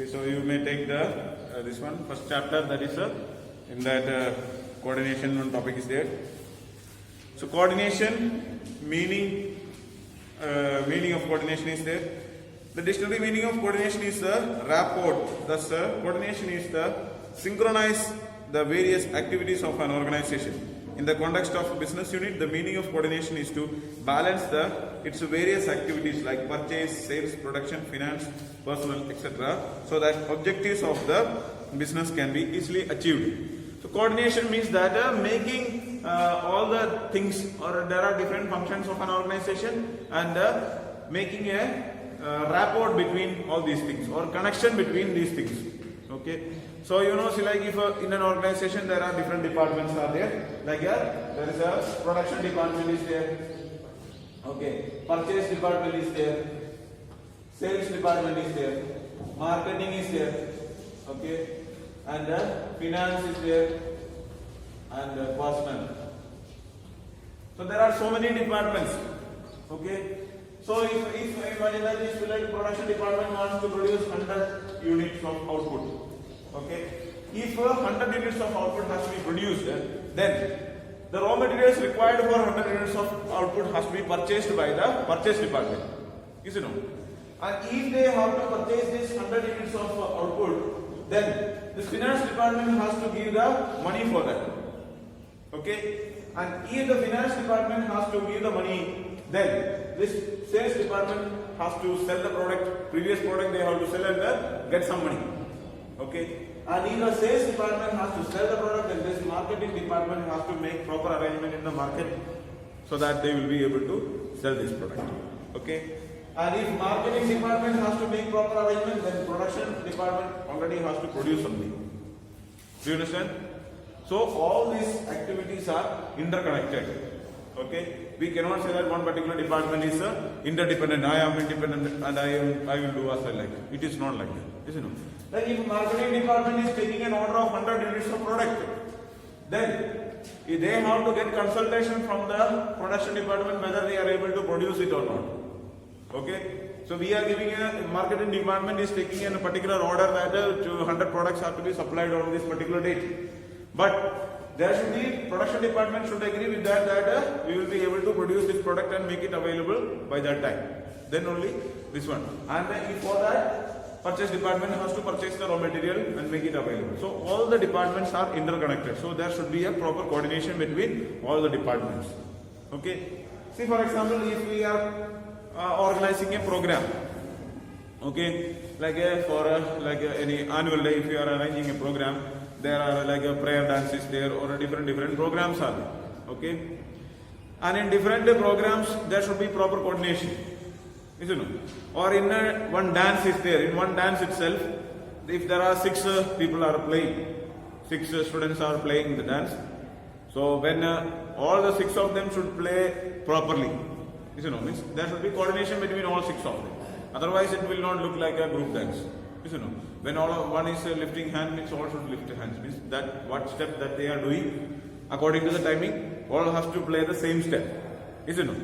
Okay, so you may take the this one first chapter, that is in that coordination one topic is there. So coordination meaning of coordination is there. The dictionary meaning of coordination is the rapport. Thus, coordination is the synchronize the various activities of an organization. In the context of a business unit, the meaning of coordination is to balance its various activities like purchase, sales, production, finance, personnel, etc. so that objectives of the business can be easily achieved. So coordination means that making all the things, or there are different functions of an organization, and making a rapport between all these things, or connection between these things. Okay, so you know, see, like if in an organization there are different departments are there, like there is a production department is there, okay, purchase department is there, sales department is there, marketing is there, okay, and finance is there, and personnel. So there are so many departments, okay. So if imagine that this production department wants to produce 100 units of output, okay. If 100 units of output has to be produced, then the raw materials required for 100 units of output has to be purchased by the purchase department. Is it no? And if they have to purchase this 100 units of output, then the finance department has to give the money for that. Okay? And if the finance department has to give the money, then this sales department has to sell the product, previous product they have to sell and get some money. Okay? And if the sales department has to sell the product, then this marketing department has to make proper arrangement in the market so that they will be able to sell this product. Okay? And if marketing department has to make proper arrangement, then production department already has to produce something. Do you understand? So all these activities are interconnected. Okay, we cannot say that one particular department is interdependent. I am independent and I will do as I like. It is not like that. Isn't it? Like if marketing department is taking an order of 100 units of product, then they have to get consultation from the production department whether they are able to produce it or not. Okay, so we are giving a marketing department is taking a particular order that 100 products have to be supplied on this particular date, but there should be, production department should agree with that we will be able to produce this product and make it available by that time. Then only this one. And then for that, purchase department has to purchase the raw material and make it available. So all the departments are interconnected. So there should be a proper coordination between all the departments. Okay. See, for example, if we are organizing a program, okay, like any annual day, if you are arranging a program, there are like a prayer dances there, or different programs are there. Okay, and in different programs there should be proper coordination, isn't it? Or in one dance is there, in one dance itself, if there are 6 people are playing, 6 students are playing the dance, so when all the 6 of them should play properly, isn't it? Means there should be coordination between all 6 of them, otherwise it will not look like a group dance. Isn't it? When one is lifting hand, means all should lift hands. Means that what step that they are doing according to the timing, all has to play the same step. Isn't it?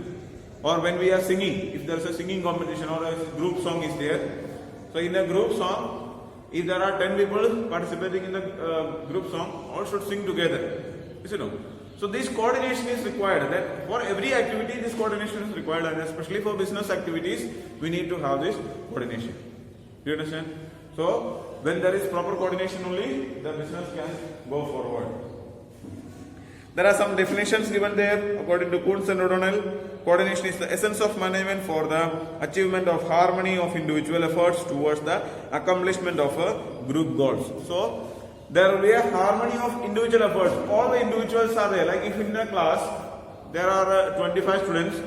Or when we are singing, if there is a singing competition or a group song is there, so in a group song, if there are 10 people participating in the group song, all should sing together. Isn't it? So this coordination is required. That for every activity, this coordination is required, and especially for business activities, we need to have this coordination. Do you understand? So, when there is proper coordination only, the business can go forward. There are some definitions given there according to Kuntz and O'Donnell. Coordination is the essence of management for the achievement of harmony of individual efforts towards the accomplishment of group goals. So, there will be a harmony of individual efforts. All the individuals are there. Like if in a class there are 25 students,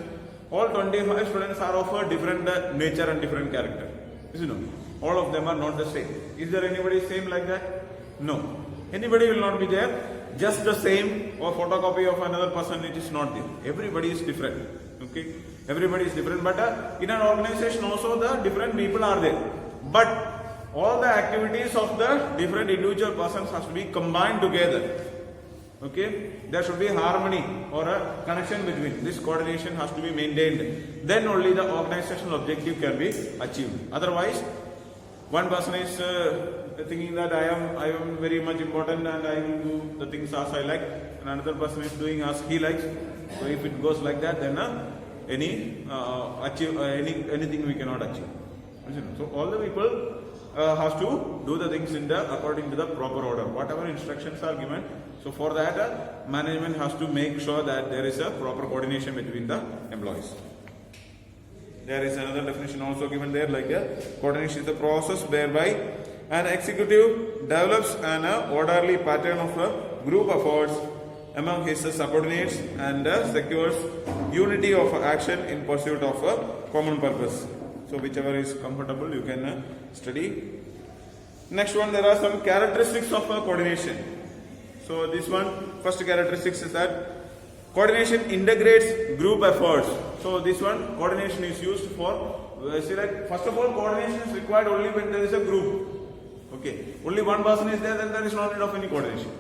all 25 students are of a different nature and different character. Isn't it? All of them are not the same. Is there anybody same like that? No. Anybody will not be there. Just the same or photocopy of another person, it is not there. Everybody is different. Okay? Everybody is different. But in an organization also the different people are there. But all the activities of the different individual persons has to be combined together. Okay? There should be harmony or a connection between. This coordination has to be maintained. Then only the organizational objective can be achieved. Otherwise, one person is thinking that I am very much important and I will do the things as I like, and another person is doing as he likes. So if it goes like that, then anything we cannot achieve. So all the people has to do the things according to the proper order, whatever instructions are given. So for that, management has to make sure that there is a proper coordination between the employees. There is another definition also given there, like coordination is the process whereby an executive develops an orderly pattern of group efforts among his subordinates and secures unity of action in pursuit of a common purpose. So whichever is comfortable, you can study. Next one, there are some characteristics of coordination. So this one, first characteristics is that coordination integrates group efforts. So this one, coordination is used for, first of all, coordination is required only when there is a group. Okay, only one person is there, then there is no need of any coordination.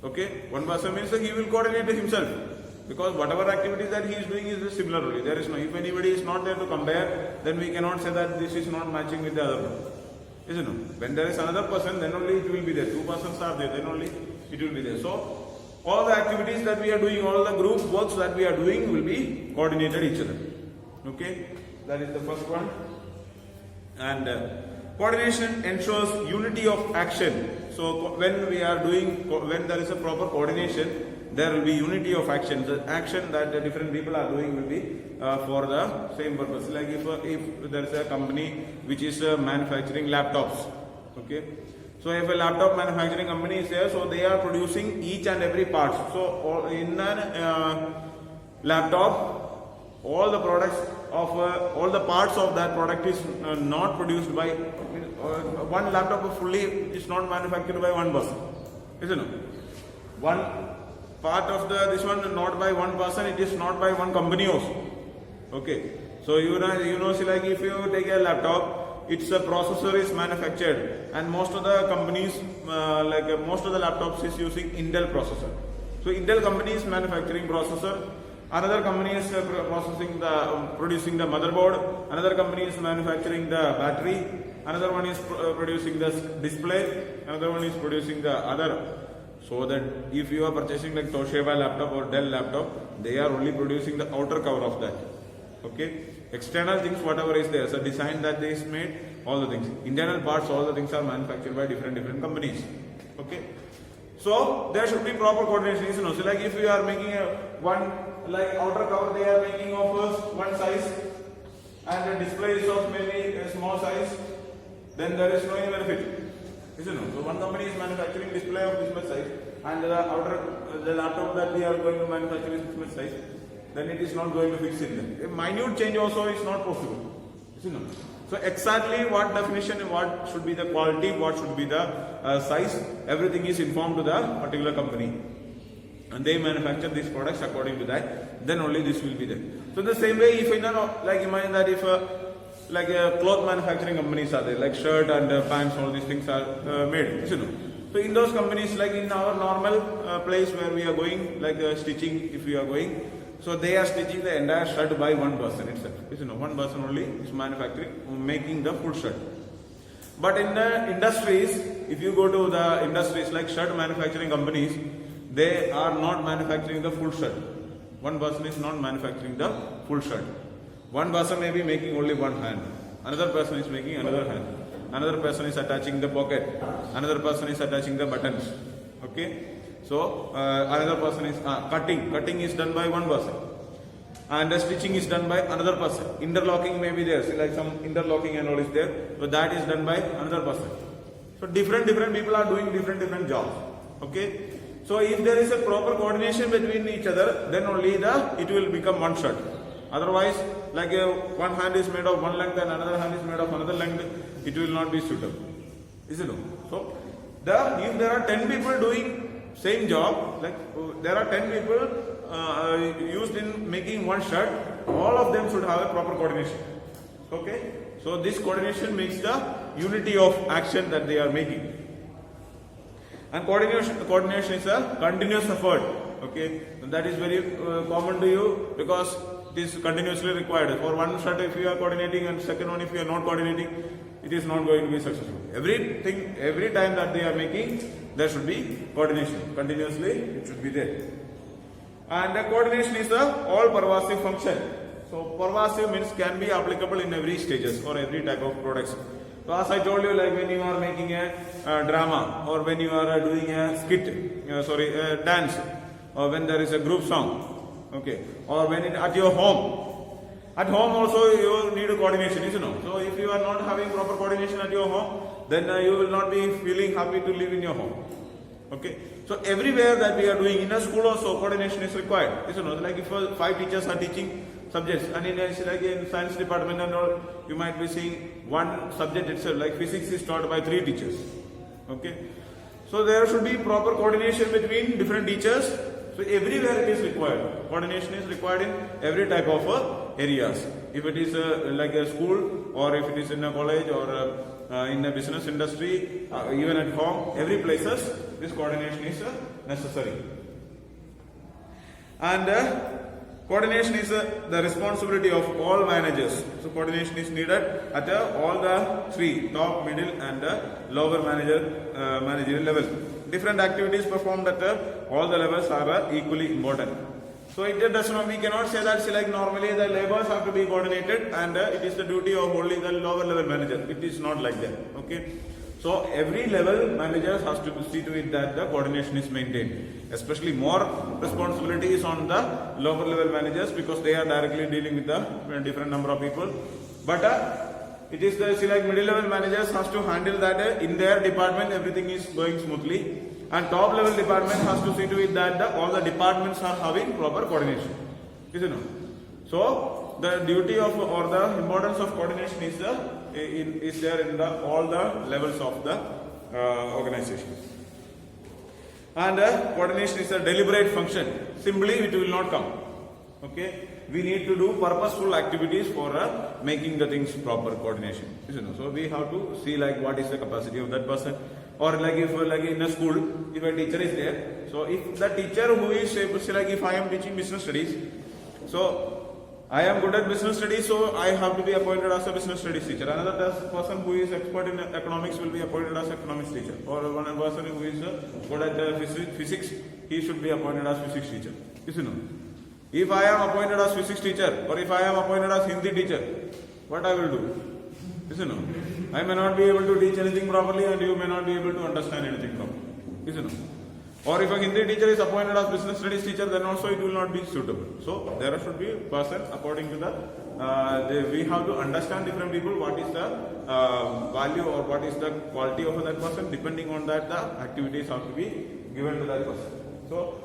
Okay, one person means that he will coordinate himself, because whatever activities that he is doing is similar only. There is no, if anybody is not there to compare, then we cannot say that this is not matching with the other one. Isn't it? When there is another person, then only it will be there. Two persons are there, then only it will be there. So all the activities that we are doing, all the group works that we are doing will be coordinated each other. Okay, that is the first one. And coordination ensures unity of action. So when we are doing, when there is a proper coordination, there will be unity of action. The action that the different people are doing will be for the same purpose. Like if there is a company which is manufacturing laptops, okay. So if a laptop manufacturing company is there, so they are producing each and every part. So in a laptop, all the products of all the parts of that product is not produced by one laptop fully is not manufactured by one person, isn't it? One part of this one not by one person, it is not by one company also. Okay, so you know, see, like if you take a laptop, its processor is manufactured, and most of the companies, most of the laptops is using Intel processor. So Intel company is manufacturing processor. Another company is producing the motherboard. Another company is manufacturing the battery. Another one is producing the display. Another one is producing the other. So that if you are purchasing like Toshiba laptop or Dell laptop, they are only producing the outer cover of that. Okay, external things, whatever is there, so design that they is made, all the things. Internal parts, all the things are manufactured by different companies. Okay, so there should be proper coordination. So like if you are making one like outer cover, they are making of one size, and the display is of maybe a small size, then there is no any benefit. Isn't it? So one company is manufacturing display of this much size, and the laptop that we are going to manufacture is this much size, then it is not going to fix in there. A minute change also is not possible. Isn't it? So exactly what definition, what should be the quality, what should be the size, everything is informed to the particular company, and they manufacture these products according to that. Then only this will be there. So the same way, if like imagine that if like cloth manufacturing companies are there, like shirt and pants, all these things are made. So in those companies, like in our normal place where we are going, like stitching, if we are going, so they are stitching the entire shirt by one person itself. One person only is manufacturing, making the full shirt. But in the industries, if you go to the industries like shirt manufacturing companies, they are not manufacturing the full shirt. One person is not manufacturing the full shirt. One person may be making only one hand. Another person is making another hand. Another person is attaching the pocket. Another person is attaching the buttons. Okay. So another person is cutting. Cutting is done by one person, and the stitching is done by another person. Interlocking may be there. See, like some interlocking and all is there, but that is done by another person. So different people are doing different jobs. Okay. So if there is a proper coordination between each other, then only it will become one shirt. Otherwise, like one hand is made of one length and another hand is made of another length, it will not be suitable. Isn't it? So if there are 10 people doing same job, like there are 10 people used in making one shirt, all of them should have a proper coordination. Okay, so this coordination makes the unity of action that they are making. And coordination is a continuous effort. Okay, and that is very common to you, because it is continuously required. For one shirt if you are coordinating, and second one if you are not coordinating, it is not going to be successful. Everything, every time that they are making, there should be coordination. Continuously, it should be there. And the coordination is a all-pervasive function. So pervasive means can be applicable in every stages or every type of products. So as I told you, like when you are making a drama or when you are doing a skit, a dance, or when there is a group song, okay, or when at your home. At home also you need a coordination, isn't it? So if you are not having proper coordination at your home, then you will not be feeling happy to live in your home. Okay. So everywhere that we are doing, in a school also coordination is required, isn't it? Like if 5 teachers are teaching subjects, and in science department and all, you might be seeing one subject itself, like physics is taught by 3 teachers. Okay. So there should be proper coordination between different teachers. So everywhere it is required. Coordination is required in every type of areas. If it is like a school, or if it is in a college, or in a business industry, even at home, every places this coordination is necessary. And coordination is the responsibility of all managers. So coordination is needed at all the 3, top, middle and lower managerial level. Different activities performed at all the levels are equally important. So it does not, we cannot say that like normally the labors have to be coordinated and it is the duty of only the lower level manager. It is not like that. Okay. So every level manager has to see to it that the coordination is maintained. Especially more responsibility is on the lower level managers because they are directly dealing with the different number of people. But it is the like middle level managers has to handle that in their department everything is going smoothly, and top level department has to see to it that all the departments are having proper coordination. Isn't it? So the duty of or the importance of coordination is there in all the levels of the organization. And coordination is a deliberate function. Simply it will not come. Okay. We need to do purposeful activities for making the things proper coordination. So we have to see like what is the capacity of that person, or like if like in a school, if a teacher is there, so if the teacher who is able to say like if I am teaching business studies, so I am good at business studies, so I have to be appointed as a business studies teacher. Another person who is expert in economics will be appointed as economics teacher, or one person who is good at physics, he should be appointed as physics teacher. If I am appointed as physics teacher or if I am appointed as Hindi teacher, what I will do? I may not be able to teach anything properly and you may not be able to understand anything properly. Or if a Hindi teacher is appointed as business studies teacher, then also it will not be suitable. So there should be a person according to the, we have to understand different people, what is the value or what is the quality of that person. Depending on that, the activities have to be given to that person. So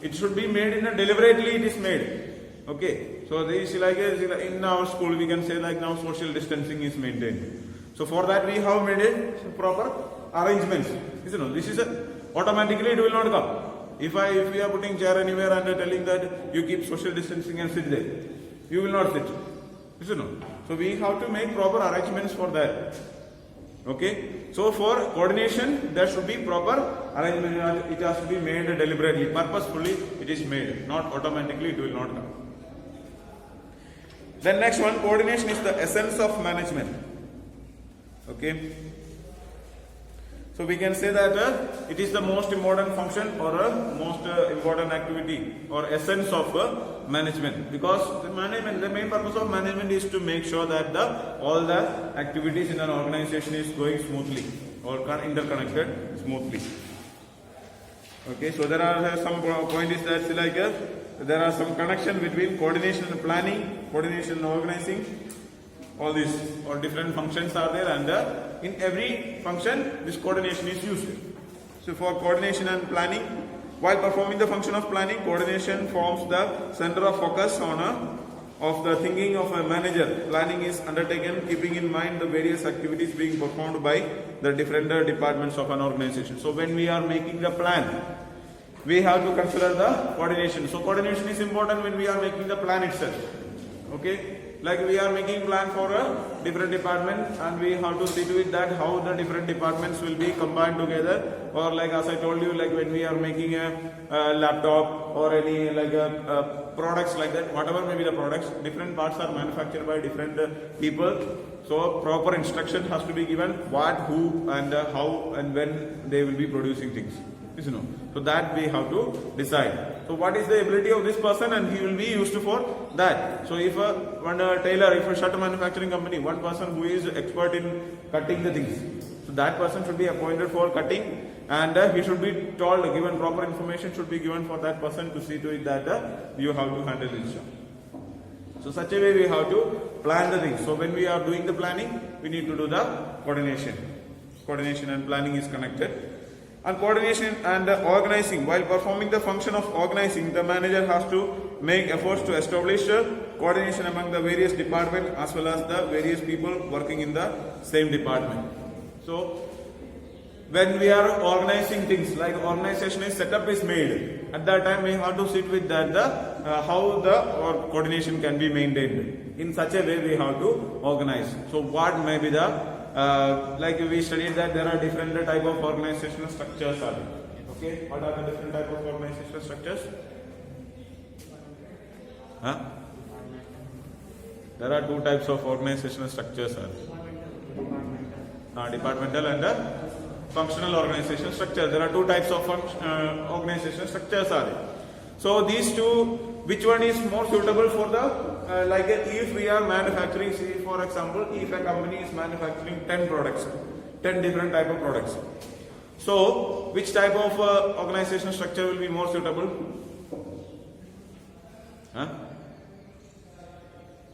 it should be made in a deliberately it is made. Okay. So this like in our school we can say like now social distancing is maintained. So for that we have made it proper arrangements. This is automatically it will not come. If we are putting chair anywhere and telling that you keep social distancing and sit there, you will not sit. So we have to make proper arrangements for that. Okay. So for coordination, there should be proper arrangement. It has to be made deliberately, purposefully. It is made, not automatically. It will not come. Then next one, coordination is the essence of management. Okay. So we can say that it is the most important function or most important activity or essence of management, because the main purpose of management is to make sure that all the activities in an organization is going smoothly or interconnected smoothly. Okay, so there are some points that like there are some connection between coordination and planning, coordination and organizing. All these or different functions are there, and in every function this coordination is used. So for coordination and planning, while performing the function of planning, coordination forms the center of focus of the thinking of a manager. Planning is undertaken keeping in mind the various activities being performed by the different departments of an organization. So when we are making the plan, we have to consider the coordination. So coordination is important when we are making the plan itself. Okay. like we are making plan for a different department, and we have to see to it that how the different departments will be combined together, or like as I told you, like when we are making a laptop or any like products like that, whatever may be the products, different parts are manufactured by different people. So proper instruction has to be given what, who, and how and when they will be producing things. You know, so that we have to decide. So what is the ability of this person, and he will be used for that. So if one tailor, if a shirt manufacturing company, one person who is expert in cutting the things, so that person should be appointed for cutting, and he should be told, given proper information should be given for that person to see to it that you have to handle this job. So such a way we have to plan the things. So when we are doing the planning, we need to do the coordination. Coordination and planning is connected. And coordination and organizing. While performing the function of organizing, the manager has to make efforts to establish coordination among the various departments as well as the various people working in the same department. So when we are organizing things, like organizational setup is made, at that time we have to sit with that how the coordination can be maintained. In such a way we have to organize. So what may be the like we studied that there are different type of organizational structures are there. Okay, what are the different type of organizational structures? There are two types of organizational structures are there. Departmental and functional organizational structure. There are two types of organizational structures are there. So these two, which one is more suitable for the like if we are manufacturing, say for example, if a company is manufacturing 10 products, 10 different type of products. So which type of organizational structure will be more suitable?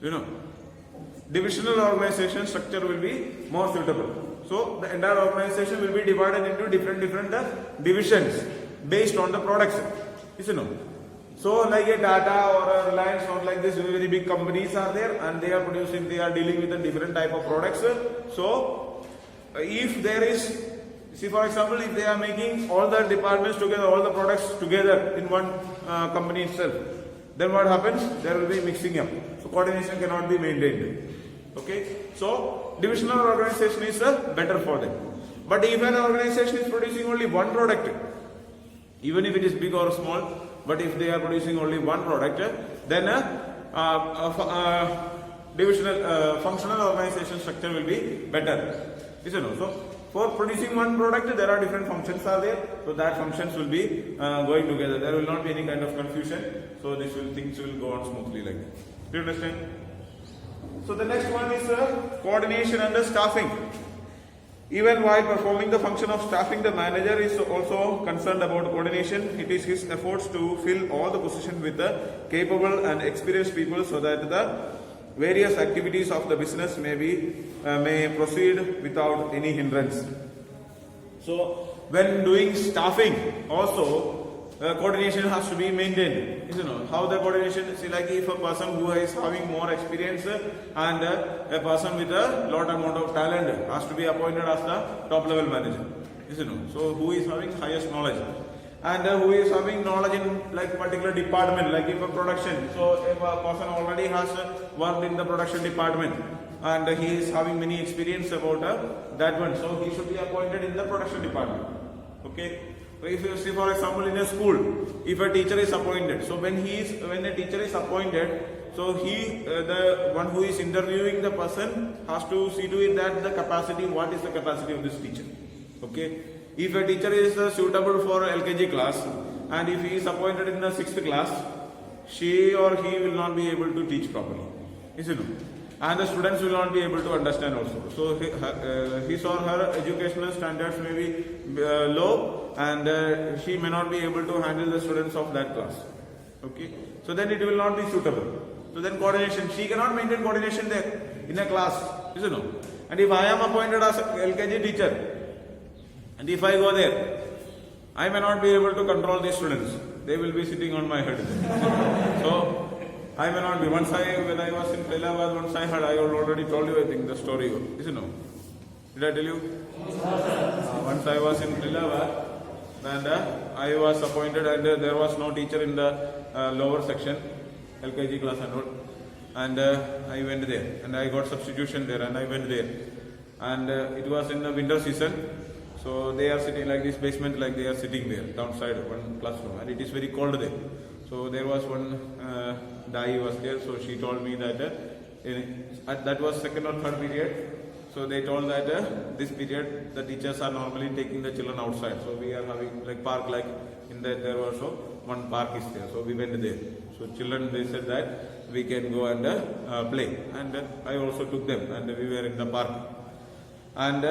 You know, divisional organization structure will be more suitable. So the entire organization will be divided into different divisions based on the products. You know. So like a Tata or a Reliance or like this very big companies are there, and they are producing, they are dealing with a different type of products. So if there is, see for example, if they are making all the departments together, all the products together in one company itself, then what happens? There will be mixing up. So coordination cannot be maintained. Okay. So divisional organization is better for them. But if an organization is producing only one product, even if it is big or small, but if they are producing only one product, then divisional functional organization structure will be better. You know, so for producing one product, there are different functions are there. So that functions will be going together. There will not be any kind of confusion. So things will go on smoothly like that. Do you understand? So the next one is coordination and staffing. Even while performing the function of staffing, the manager is also concerned about coordination. It is his efforts to fill all the positions with capable and experienced people so that the various activities of the business may proceed without any hindrance. So when doing staffing also, coordination has to be maintained. You know how the coordination, see, like if a person who is having more experience and a person with a lot amount of talent has to be appointed as the top level manager. You know, so who is having highest knowledge and who is having knowledge in like particular department, like if a production. So if a person already has worked in the production department and he is having many experience about that one, so he should be appointed in the production department. Okay. So if you see for example in a school, if a teacher is appointed, so when a teacher is appointed, so the one who is interviewing the person has to see to it that the capacity, what is the capacity of this teacher. Okay. If a teacher is suitable for LKG class and if he is appointed in the 6th class, she or he will not be able to teach properly. You know. And the students will not be able to understand also. So his or her educational standards may be low, and she may not be able to handle the students of that class. Okay, so then it will not be suitable. So then coordination, she cannot maintain coordination there in a class, you know. And if I am appointed as a LKG teacher, and if I go there, I may not be able to control these students. They will be sitting on my head. So I may not be. When I was in Failabad, I already told you, I think, the story. You know. Did I tell you? Once I was in Failabad, and I was appointed, and there was no teacher in the lower section, LKG class and all. and I went there, and I got substitution there, and I went there, and it was in the winter season. So they are sitting like this basement, like they are sitting there downside one classroom, and it is very cold there. So there was one Dai was there, so she told me that that was second or third period. So they told that this period the teachers are normally taking the children outside. So we are having like park, like in that there also one park is there. So we went there. So children, they said that we can go and play, and I also took them, and we were in the park. And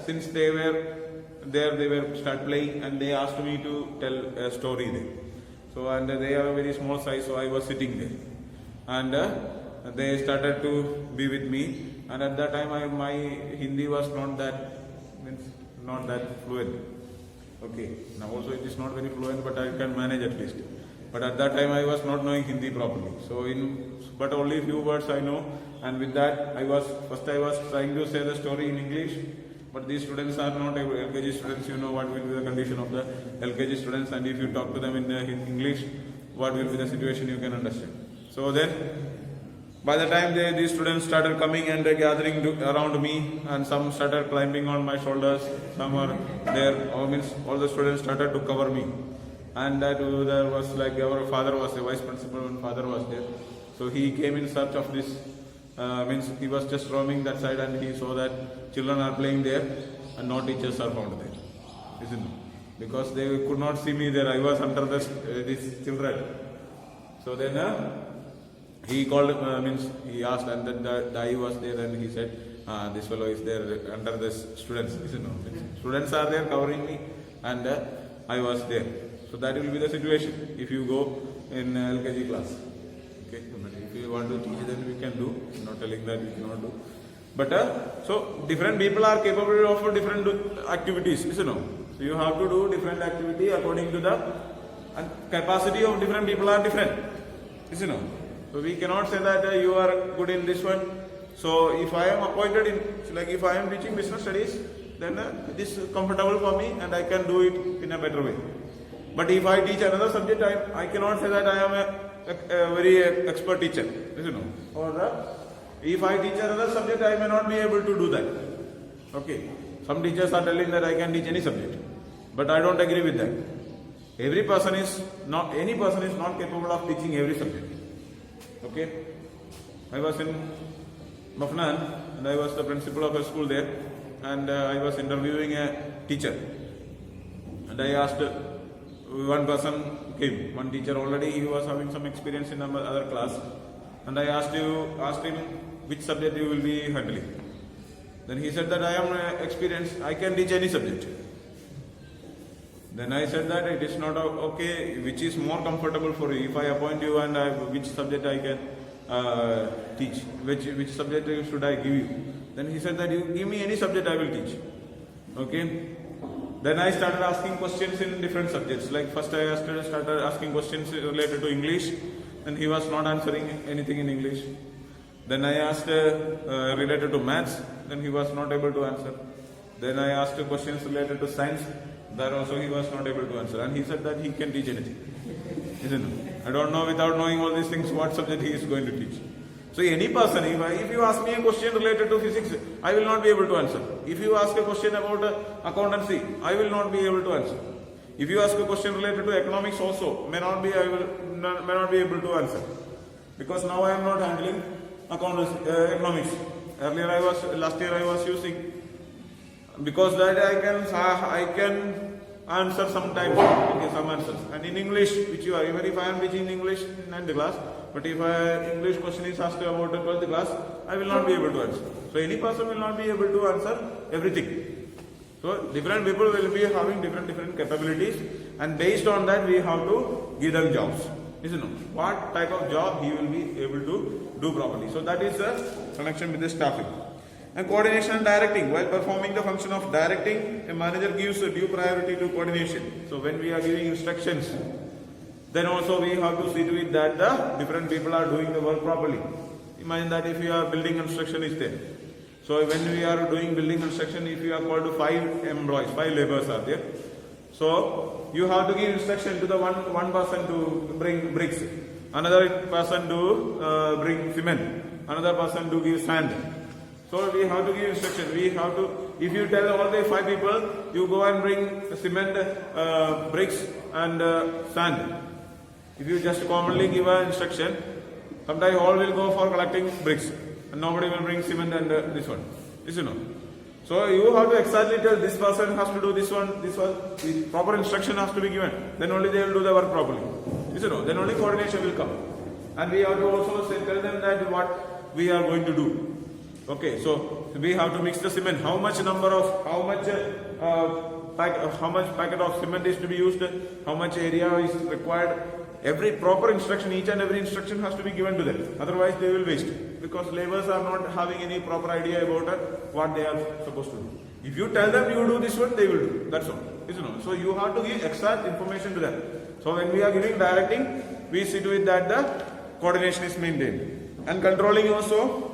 since they were there, they were start playing, and they asked me to tell a story there. So and they are a very small size, so I was sitting there, and they started to be with me. And at that time, my Hindi was not that fluent. Okay, now also it is not very fluent, but I can manage at least. But at that time, I was not knowing Hindi properly. So but only few words I know, and with that, I was trying to say the story in English. But these students are not LKG students. You know what will be the condition of the LKG students, and if you talk to them in English, what will be the situation, you can understand. So then, by the time these students started coming and gathering around me, and some started climbing on my shoulders, some are there, all the students started to cover me. And that there was like our father was the vice principal, and father was there. So he came in search of this. He was just roaming that side, and he saw that children are playing there and no teachers are found there, isn't it? Because they could not see me there. I was under these children. So then he called, he asked, and then the Dai was there, and he said, this fellow is there under the students, isn't it? Students are there covering me, and I was there. So that will be the situation if you go in LKG class. Okay, if you want to teach, then we can do. I'm not telling that we cannot do. But so different people are capable of different activities, isn't it? So you have to do different activity according to the capacity of different people are different, isn't it? So we cannot say that you are good in this one. So if I am appointed in, like if I am teaching business studies, then it is comfortable for me and I can do it in a better way. But if I teach another subject, I cannot say that I am a very expert teacher, isn't it? Or if I teach another subject, I may not be able to do that. Okay. Some teachers are telling that I can teach any subject, but I don't agree with that. Any person is not capable of teaching every subject. Okay. I was in Mafnan, and I was the principal of a school there, and I was interviewing a teacher, and I asked. One person came, one teacher already, he was having some experience in another class, and I asked him which subject you will be handling. Then he said that I am experienced, I can teach any subject. Then I said that it is not okay, which is more comfortable for you. If I appoint you and which subject I can teach, which subject should I give you? Then he said that you give me any subject, I will teach. Okay. Then I started asking questions in different subjects. Like first I started asking questions related to English, and he was not answering anything in English. Then I asked related to maths, then he was not able to answer. Then I asked questions related to science, there also he was not able to answer. And he said that he can teach anything. Isn't it? I don't know, without knowing all these things, what subject he is going to teach. So any person, if you ask me a question related to physics, I will not be able to answer. If you ask a question about accountancy, I will not be able to answer. If you ask a question related to economics also, may not be able to answer. Because now I am not handling economics. Earlier last year I was using, because that I can answer sometimes, some answers. And in English, even if I am teaching English in 9th class, but if English question is asked about the 12th class, I will not be able to answer. So any person will not be able to answer everything. So different people will be having different capabilities, and based on that we have to give them jobs. Isn't it? What type of job he will be able to do properly. So that is the connection with the staffing. And coordination and directing. While performing the function of directing, a manager gives a due priority to coordination. So when we are giving instructions, then also we have to see to it that the different people are doing the work properly. Imagine that if your building construction is there. So when we are doing building construction, if you are called to 5 employees, 5 laborers are there. So you have to give instruction to the one person to bring bricks. another person to bring cement, another person to give sand. So we have to give instruction. We have to, if you tell all the 5 people, you go and bring cement, bricks and sand. If you just commonly give an instruction, sometimes all will go for collecting bricks and nobody will bring cement and this one. This you know. So you have to exactly tell this person has to do this one, the proper instruction has to be given. Then only they will do the work properly. This you know. Then only coordination will come. And we have to also tell them that what we are going to do. Okay, so we have to mix the cement. How much packet of cement is to be used? How much area is required? Every proper instruction, each and every instruction has to be given to them. Otherwise, they will waste because laborers are not having any proper idea about what they are supposed to do. If you tell them you do this one, they will do. That's all. You know. So you have to give exact information to them. So when we are giving directing, we see to it that the coordination is maintained and controlling also.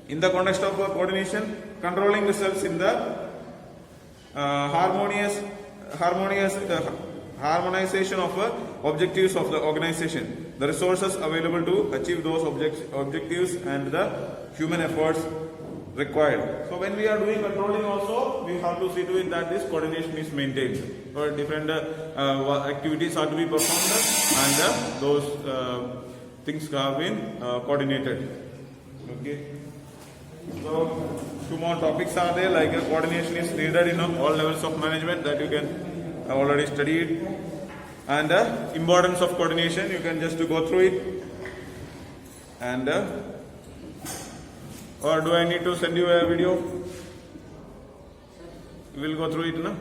In the context of coordination, controlling results in the harmonization of objectives of the organization, the resources available to achieve those objectives and the human efforts required. So when we are doing controlling also, we have to see to it that this coordination is maintained. So different activities are to be performed and those things have been coordinated. Okay. So 2 more topics are there, like coordination is needed in all levels of management that you can have already studied, and the importance of coordination you can just go through it. And or do I need to send you a video? You will go through it, no?